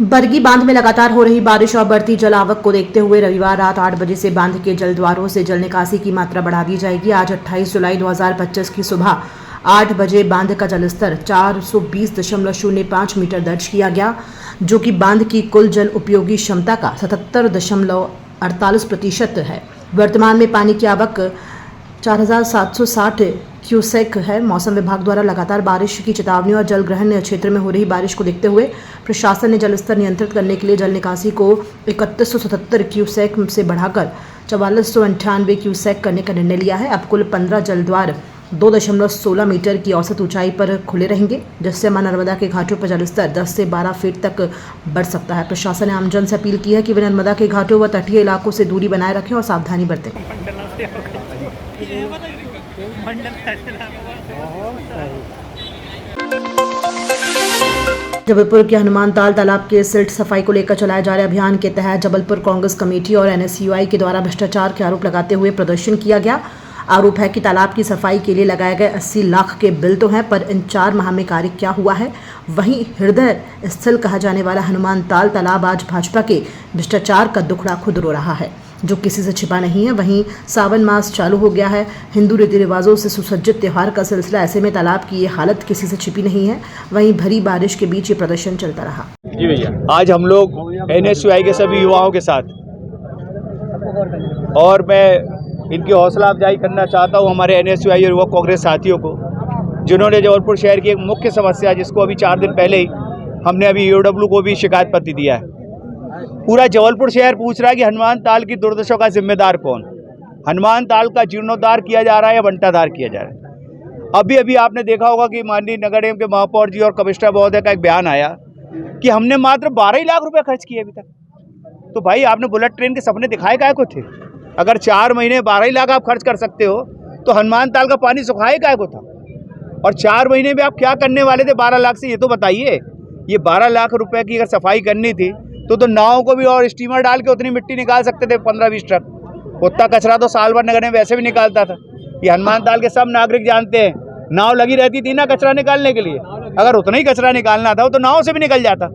बरगी बांध में लगातार हो रही बारिश और बढ़ती जल आवक को देखते हुए रविवार रात 8 बजे से बांध के जल द्वारों से जल निकासी की मात्रा बढ़ा दी जाएगी। आज 28 जुलाई 2025 की सुबह 8 बजे बांध का जलस्तर 420.05 मीटर दर्ज किया गया, जो कि बांध की कुल जल उपयोगी क्षमता का 77.48% है। वर्तमान में पानी की आवक 4760 क्यूसेक है। मौसम विभाग द्वारा लगातार बारिश की चेतावनी और जलग्रहण क्षेत्र में हो रही बारिश को देखते हुए प्रशासन ने जलस्तर नियंत्रित करने के लिए जल निकासी को 3177 क्यूसेक से बढ़ाकर 4498 क्यूसेक करने का निर्णय लिया है। अब कुल 15 जलद्वार 2.16 मीटर की औसत ऊंचाई पर खुले रहेंगे, जिससे मां नर्मदा के घाटों पर जलस्तर 10 से 12 फीट तक बढ़ सकता है। प्रशासन ने आमजन से अपील की है कि वे नर्मदा के घाटों व तटीय इलाकों से दूरी बनाए रखें और सावधानी बरतें। जबलपुर के हनुमानताल तालाब के सिल्ट सफाई को लेकर चलाए जा रहे अभियान के तहत जबलपुर कांग्रेस कमेटी और NSUI के द्वारा भ्रष्टाचार के आरोप लगाते हुए प्रदर्शन किया गया। आरोप है कि तालाब की सफाई के लिए लगाए गए 80 लाख के बिल तो हैं, पर इन 4 माह में कार्य क्या हुआ है। वहीं हृदय स्थल कहा जाने वाला हनुमानताल तालाब आज भाजपा के भ्रष्टाचार का दुखड़ा खुद रो रहा है, जो किसी से छिपा नहीं है। वहीं सावन मास चालू हो गया है, हिंदू रीति रिवाजों से सुसज्जित त्यौहार का सिलसिला, ऐसे में तालाब की ये हालत किसी से छिपी नहीं है। वहीं भरी बारिश के बीच ये प्रदर्शन चलता रहा। जी भैया, आज हम लोग NSUI के सभी युवाओं के साथ, और मैं इनकी हौसला अफजाई करना चाहता हूं हमारे NSUI और युवा कांग्रेस साथियों को, जिन्होंने जबलपुर शहर की एक मुख्य समस्या, जिसको अभी 4 दिन पहले ही हमने अभी EOW को भी शिकायत पत्र दिया है। पूरा जबलपुर शहर पूछ रहा है कि हनुमान ताल की दुर्दशा का जिम्मेदार कौन। हनुमान ताल का जीर्णोद्धार किया जा रहा है या बंटाधार किया जा रहा है। अभी अभी आपने देखा होगा कि माननीय नगर निगम के महापौर जी और कमिश्नर महोदय का एक बयान आया कि हमने मात्र 12 ही लाख रुपए खर्च किए अभी तक। तो भाई, आपने बुलेट ट्रेन के सपने दिखाए काय को थे? अगर 4 महीने 12 ही लाख आप खर्च कर सकते हो, तो हनुमान ताल का पानी सुखाए काय को था? और 4 महीने में आप क्या करने वाले थे 12 लाख से, ये तो बताइए। ये 12 लाख रुपए की अगर सफाई करनी थी तो नाव को भी और स्टीमर डाल के उतनी मिट्टी निकाल सकते थे, 15-20 ट्रक। उतना कचरा तो साल भर नगर में वैसे भी निकालता था। ये हनुमान ताल के सब नागरिक जानते हैं, नाव लगी रहती थी ना कचरा निकालने के लिए। अगर उतना ही कचरा निकालना था तो नाव से भी निकल जाता।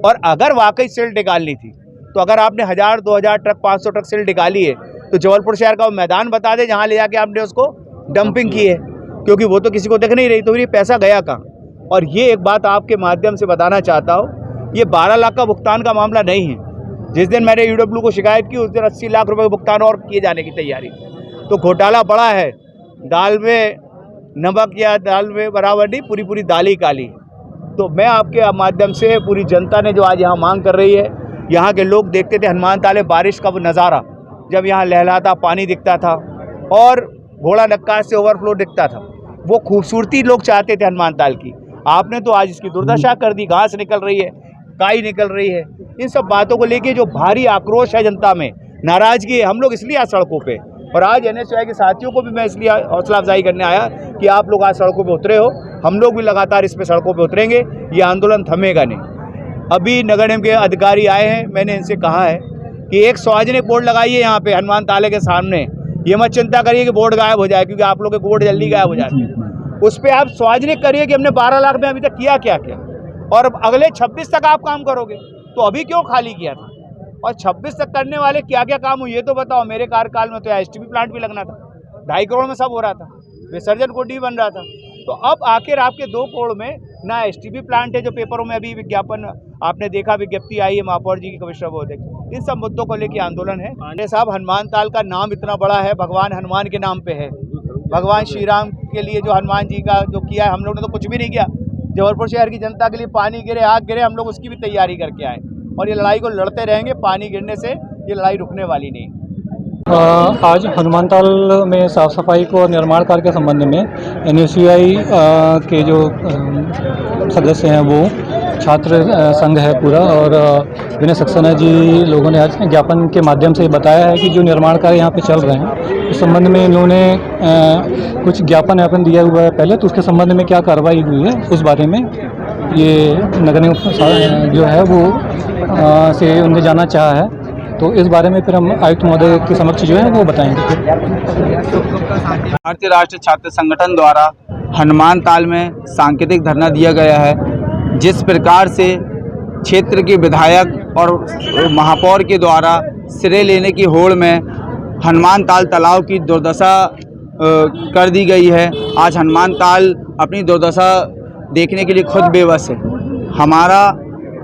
और अगर वाकई सिल्ट निकालनी थी, तो अगर आपने 1000-2000 ट्रक 500 ट्रक सिल्ट निकाली है, तो जबलपुर शहर का वो मैदान बता दे जहाँ ले जाके आपने उसको डंपिंग की है, क्योंकि वो तो किसी को दिख नहीं रही। तो ये पैसा गया कहाँ? और ये एक बात आपके माध्यम से बताना चाहता हूँ, ये 12 लाख का भुगतान का मामला नहीं है। जिस दिन मैंने EOW को शिकायत की, उस दिन 80 लाख रुपए का भुगतान और किए जाने की तैयारी। तो घोटाला बड़ा है। दाल में नमक या दाल में बराबर नहीं, पूरी दाल ही काली। तो मैं आपके माध्यम से, पूरी जनता ने जो आज यहाँ मांग कर रही है, यहाँ के लोग देखते थे हनुमान ताल में बारिश का वो नज़ारा, जब यहाँ लहलाता पानी दिखता था और घोड़ा नक्काश से ओवरफ्लो दिखता था, वो खूबसूरती लोग चाहते थे हनुमान ताल की। आपने तो आज इसकी दुर्दशा कर दी। घास निकल रही है, काई निकल रही है। इन सब बातों को लेके जो भारी आक्रोश है जनता में, नाराजगी है, हम लोग इसलिए आज सड़कों पे। और आज NSUI के साथियों को भी मैं इसलिए हौसला अफजाई करने आया कि आप लोग आज सड़कों पे उतरे हो, हम लोग भी लगातार इस पे सड़कों पे उतरेंगे। ये आंदोलन थमेगा नहीं। अभी नगर निगम के अधिकारी आए हैं, मैंने इनसे कहा है कि एक सार्वजनिक बोर्ड लगाइए यहाँ पे हनुमान ताले के सामने। ये मत चिंता करिए कि बोर्ड गायब हो जाए, क्योंकि आप लोग के बोर्ड जल्दी गायब हो जाते हैं। उस पर आप सार्वजनिक करिए कि हमने 12 लाख में अभी तक किया क्या क्या, और अगले 26 तक आप काम करोगे। तो अभी क्यों खाली किया था? और 26 तक करने वाले क्या क्या काम हुए ये तो बताओ। मेरे कार्यकाल में तो STP प्लांट भी लगना था, 2.5 करोड़ में सब हो रहा था, विसर्जन कुंड भी बन रहा था। तो अब आखिर आपके 2 करोड़ में ना STP प्लांट है, जो पेपरों में अभी विज्ञापन आपने देखा, विज्ञप्ति आई है महापौर जी की, कमिश्नर महोदय। इन सब मुद्दों को लेकर आंदोलन है। पांडे साहब, हनुमान ताल का नाम इतना बड़ा है, भगवान हनुमान के नाम पे है। भगवान श्री राम के लिए जो हनुमान जी का जो किया है, हम लोग ने तो कुछ भी नहीं किया। जबलपुर शहर की जनता के लिए पानी गिरे, आग गिरे, हम लोग उसकी भी तैयारी करके आए, और ये लड़ाई को लड़ते रहेंगे। पानी गिरने से ये लड़ाई रुकने वाली नहीं। आज हनुमानताल में साफ़ सफाई को निर्माण कार्य के संबंध में NSUI के जो सदस्य हैं, वो छात्र संघ है पूरा, और विनय सक्सेना जी लोगों ने आज ज्ञापन के माध्यम से बताया है कि जो निर्माण कार्य यहाँ पे चल रहे हैं, इस संबंध में इन्होंने कुछ ज्ञापन दिया हुआ है पहले। तो उसके संबंध में क्या कार्रवाई हुई है उस बारे में ये नगर निगम जो है वो से उनने जानना चाहा है। तो इस बारे में फिर हम आयुक्त महोदय के समक्ष जो है वो बताएंगे। भारतीय राष्ट्रीय छात्र संगठन द्वारा हनुमान ताल में सांकेतिक धरना दिया गया है। जिस प्रकार से क्षेत्र के विधायक और महापौर के द्वारा श्रेय लेने की होड़ में हनुमान ताल तालाब की दुर्दशा कर दी गई है। आज हनुमान ताल अपनी दुर्दशा देखने के लिए खुद बेबस है। हमारा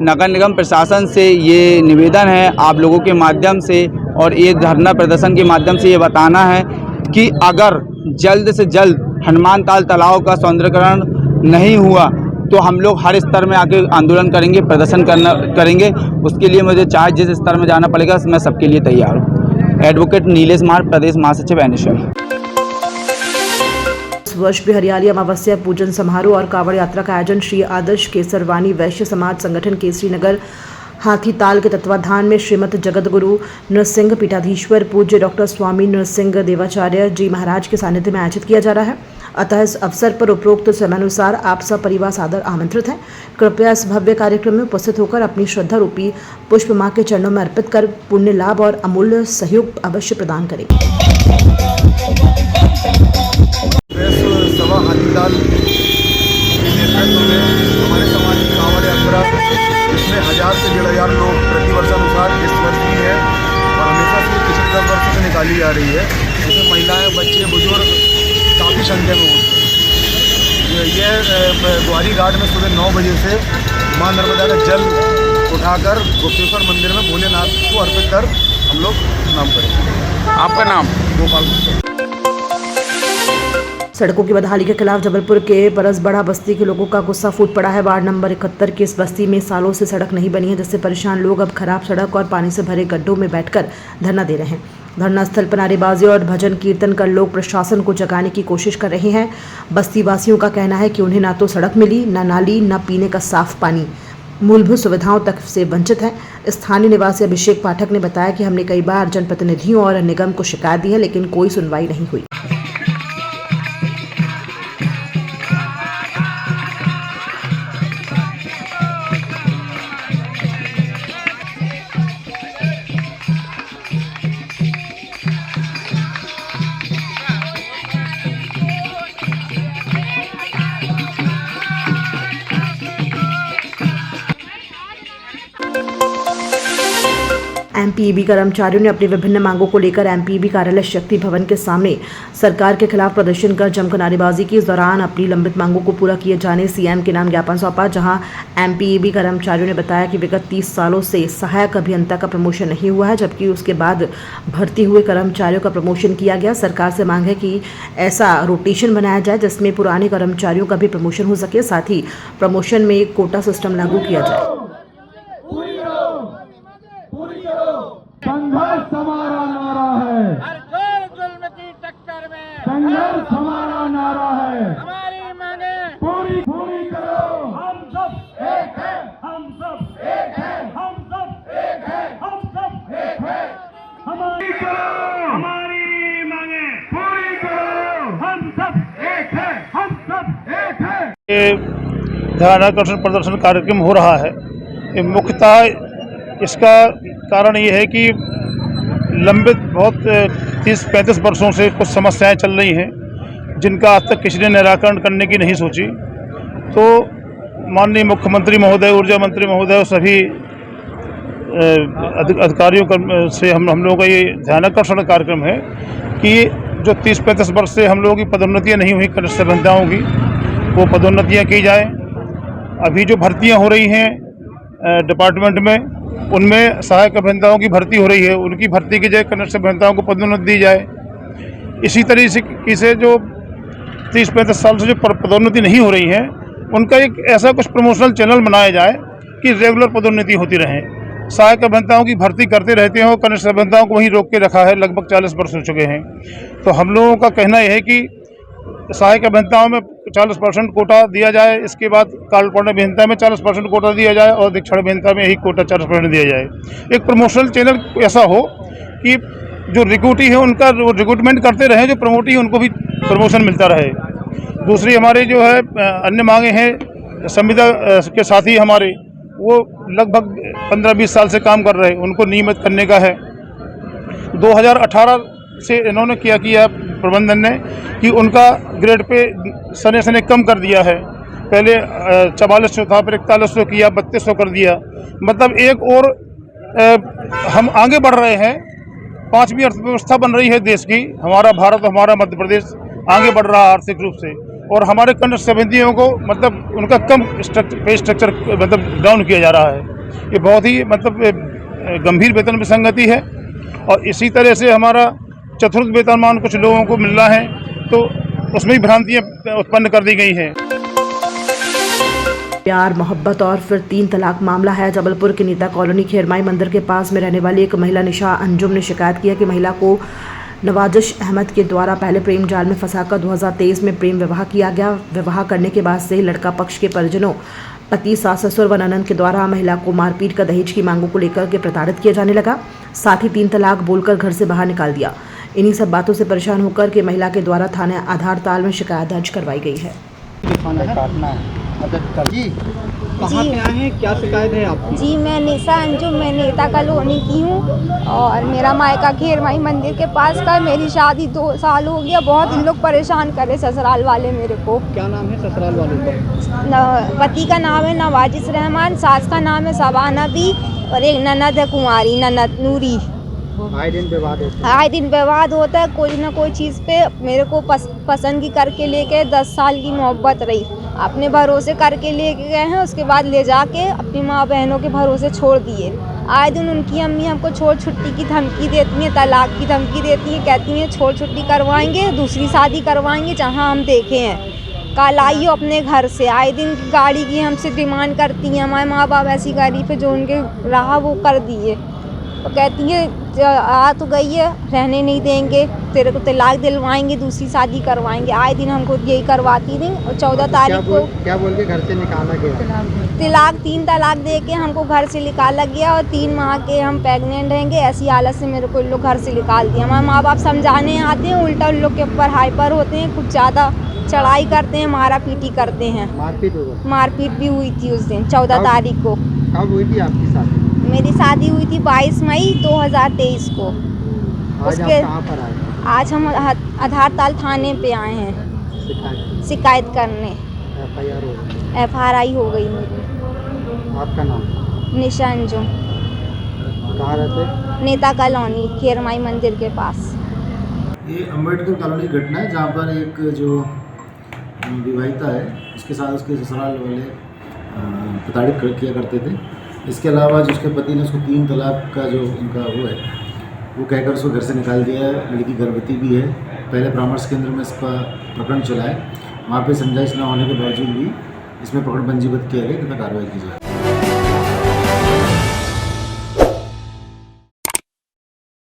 नगर निगम प्रशासन से ये निवेदन है आप लोगों के माध्यम से और ये धरना प्रदर्शन के माध्यम से ये बताना है कि अगर जल्द से जल्द हनुमान ताल तालाब का सौंदर्यीकरण नहीं हुआ तो हम लोग हर स्तर में आके आंदोलन करेंगे, प्रदर्शन करेंगे। उसके लिए मुझे चाहे जिस स्तर में जाना पड़ेगा मैं सबके लिए तैयार हूँ। एडवोकेट नीलेश मार, प्रदेश महासचिव NSUI। इस वर्ष भी हरियाली अमावस्या पूजन समारोह और कांवड़ यात्रा का आयोजन श्री आदर्श केसरवानी वैश्य समाज संगठन केसरी नगर हाथीताल के तत्वाधान में श्रीमद जगत गुरु नरसिंह पीठाधीश्वर पूज्य डॉक्टर स्वामी नरसिंह देवाचार्य जी महाराज के सानिध्य में आयोजित किया जा रहा है। अतः इस अवसर पर उपरोक्त समयानुसार आप सब परिवार सादर आमंत्रित हैं। कृपया इस भव्य कार्यक्रम में उपस्थित होकर अपनी श्रद्धा रूपी पुष्प मां के चरणों में अर्पित कर पुण्य लाभ और अमूल्य सहयोग अवश्य प्रदान करें। सभा हाथीताल के नेतृत्व में हमारे समाज की कांवड़ यात्रा जिसमें 1000 से 1500 लोग प्रतिवर्षानुसार इस वर्ष भी है और हमेशा से पिछले 10 वर्षों से निकाली जा रही है। इसमें महिलाएं, बच्चे, बुजुर्ग काफ़ी संख्या में होते हैं। ये ग्वारी घाट में सुबह 9 बजे से मां नर्मदा का जल उठाकर गुप्तेश्वर मंदिर में भोलेनाथ को अर्पित कर हम लोग प्रणाम करेंगे। आपका नाम? गोपाल गुप्ता। सड़कों की बदहाली के खिलाफ जबलपुर के परसबड़ा बस्ती के लोगों का गुस्सा फूट पड़ा है। वार्ड नंबर 71 की इस बस्ती में सालों से सड़क नहीं बनी है, जिससे परेशान लोग अब खराब सड़क और पानी से भरे गड्ढों में बैठकर धरना दे रहे हैं। धरना स्थल पर नारेबाजी और भजन कीर्तन कर लोग प्रशासन को जगाने की कोशिश कर रहे हैं। बस्ती वासियों का कहना है कि उन्हें ना तो सड़क मिली, ना नाली, ना पीने का साफ पानी, मूलभूत सुविधाओं तक से वंचित है। स्थानीय निवासी अभिषेक पाठक ने बताया कि हमने कई बार जनप्रतिनिधियों और निगम को शिकायत दी है, लेकिन कोई सुनवाई नहीं हुई। एमपीईबी कर्मचारियों ने अपनी विभिन्न मांगों को लेकर एमपीईबी कार्यालय शक्ति भवन के सामने सरकार के खिलाफ प्रदर्शन कर जमकर नारेबाजी की। इस दौरान अपनी लंबित मांगों को पूरा किए जाने सीएम के नाम ज्ञापन सौंपा, जहां एमपीईबी कर्मचारियों ने बताया कि विगत 30 सालों से सहायक अभियंता का प्रमोशन नहीं हुआ है, जबकि उसके बाद भर्ती हुए कर्मचारियों का प्रमोशन किया गया। सरकार से मांग है कि ऐसा रोटेशन बनाया जाए जिसमें पुराने कर्मचारियों का भी प्रमोशन हो सके, साथ ही प्रमोशन में कोटा सिस्टम लागू किया जाए। संघर्ष हमारा नारा है, हर जुल्म की टक्कर में संघर्ष हमारा नारा है, हमारी मांगे पूरी पूरी करो। हम सब एक है, हम सब एक है, हम सब एक है, हम सब एक है। हमारी करो, हमारी मांगे पूरी करो। हम सब एक है, हम सब एक है। ये ध्यानाकर्षण प्रदर्शन कार्यक्रम हो रहा है। ये मुख्यतः इसका कारण ये है कि लंबित बहुत 30-35 वर्षों से कुछ समस्याएं चल रही हैं, जिनका आज तक किसी ने निराकरण करने की नहीं सोची। तो माननीय मुख्यमंत्री महोदय, ऊर्जा मंत्री महोदय और सभी अधिकारियों से हम लोगों का ये ध्यानाकर्षण कार्यक्रम है कि जो 30-35 वर्ष से हम लोगों की पदोन्नतियाँ नहीं हुई कनिष्ठ अभियंताओं की, वो पदोन्नतियाँ की जाए। अभी जो भर्तियाँ हो रही हैं डिपार्टमेंट में, उनमें सहायक अभियंताओं की भर्ती हो रही है, उनकी भर्ती की जगह कनिष्ठ अभियंताओं को पदोन्नति दी जाए। इसी तरीके से जो 30-35 साल से जो पदोन्नति नहीं हो रही है, उनका एक ऐसा कुछ प्रमोशनल चैनल बनाया जाए कि रेगुलर पदोन्नति होती रहे। सहायक अभियंताओं की भर्ती करते रहते हैं और कनिष्ठ अभियंताओं को वहीं रोक के रखा है, लगभग 40 वर्ष हो चुके हैं। तो हम लोगों का कहना यह है कि सहायक अभियंताओं में 40% कोटा दिया जाए, इसके बाद कार्यपालन अभियंता में 40% कोटा दिया जाए और दीक्षण अभियंता में यही कोटा 40% दिया जाए। एक प्रमोशनल चैनल ऐसा हो कि जो रिक्रूटी है उनका रिक्रूटमेंट करते रहे, जो प्रमोटी है उनको भी प्रमोशन मिलता रहे। दूसरी हमारे जो है अन्य मांगे हैं, संविदा के साथी हमारे वो लगभग 15-20 साल से काम कर रहे हैं, उनको नियमित करने का है। 2018 से इन्होंने किया प्रबंधन ने कि उनका ग्रेड पे सने कम कर दिया है, पहले 4400 था, फिर 4100 किया, 3200 कर दिया। मतलब एक और हम आगे बढ़ रहे हैं। 5वीं अर्थव्यवस्था बन रही है देश की। हमारा भारत, हमारा मध्य प्रदेश आगे बढ़ रहा है आर्थिक रूप से, और हमारे कनिष्ठ संबंधियों को मतलब उनका कम पे स्ट्रक्चर मतलब डाउन किया जा रहा है। ये बहुत ही मतलब गंभीर वेतन विसंगति है। और इसी तरह से हमारा चतुर्थ वेतनमान कुछ लोगों को मिल रहा है, तो उसमें भी भ्रांतियाँ उत्पन्न कर दी गई हैं। प्यार, मोहब्बत और फिर 3 तलाक मामला है। जबलपुर के नीता कॉलोनी खेरमाई मंदिर के पास में रहने वाली एक महिला निशा अंजुम ने शिकायत की है कि महिला को नवाजिश अहमद के द्वारा पहले प्रेम जाल में फंसाकर 2023 में प्रेम विवाह किया गया। विवाह करने के बाद से ही लड़का पक्ष के परिजनों, पति, सास, ससुर व ननद के द्वारा महिला को मारपीट कर दहेज की मांगों को लेकर के प्रताड़ित किया जाने लगा। साथ ही 3 तलाक बोलकर घर से बाहर निकाल दिया। इन्हीं सब बातों से परेशान होकर के महिला के द्वारा थाने आधार ताल में शिकायत दर्ज करवाई गई है। जी कहाँ पे आए हैं, क्या शिकायत है आपकी? जी मैं निशा अंजुम, मैं नेता कॉलोनी की हूँ और मेरा मायका खेरमाई मंदिर के पास का। मेरी शादी 2 साल हो गया। बहुत इन लोग परेशान करे ससुराल वाले मेरे को। क्या नाम है ससुराल वालों का? पति का नाम है नवाजिश रहमान, सास का नाम है सबाना बी और एक ननद है कुंवारी ननद नूरी। आए दिन विवाद होता है? आए दिन विवाद होता है कोई ना कोई चीज़ पे। मेरे को पसंदगी करके लेके 10 साल की मोहब्बत रही, अपने भरोसे करके लेके गए हैं। उसके बाद ले जाके अपनी माँ बहनों के भरोसे छोड़ दिए। आए दिन उनकी अम्मी हमको छोड़ छुट्टी की धमकी देती हैं, तलाक की धमकी देती हैं, कहती हैं छोड़ छुट्टी करवाएंगे, दूसरी शादी करवाएंगे जहाँ हम देखे हैं। कल आई हो अपने घर से। आए दिन गाड़ी की हमसे डिमांड करती हैं। हमारे माँ बाप ऐसी गाड़ी पे जो उनके रहा वो कर दिए। तो कहती है आ तो गई है, रहने नहीं देंगे, तेरे को तलाक दिलवाएंगे, दूसरी शादी करवाएंगे। आए दिन हमको यही करवाती थी। और 14 तारीख को क्या बोल के घर से निकाला गया? तलाक 3 तलाक दे के हमको घर से निकाला गया और 3 माह के हम प्रेग्नेंट रहेंगे, ऐसी हालत से मेरे को इन लोग घर से निकाल दिया। हमारे माँ बाप समझाने आते हैं, उल्टा उन लोग के ऊपर हाइपर होते हैं, कुछ ज़्यादा चढ़ाई करते हैं, मारा पीटी करते हैं। मारपीट भी हुई थी उस दिन 14 तारीख को। कब हुई थी आपकी शादी? मेरी शादी हुई थी 22 मई 2023 को। उसके कहाँ पर आए? आज हम आधार ताल थाने पे आए हैं शिकायत करने। FRI हो गई मेरी। आपका नाम? निशा अंजुम। कहाँ रहते? नेता कॉलोनी खेरमाई मंदिर के पास। ये अम्बेडकर कॉलोनी की घटना है जहाँ पर एक जो विवाहिता है उसके साथ उसके ससुराल वाले प्रताड़ित किया करते थे। इसके अलावा जिसके पति ने उसको 3 तलाक का जो उनका वो है वो कहकर उसको घर से निकाल दिया है। लड़की गर्भवती भी है। पहले परामर्श केंद्र में इसका प्रकरण चला है, वहाँ पे समझाइश न होने के बावजूद भी इसमें प्रकरण पंजीबद्ध किया गया तथा कार्रवाई की जाए।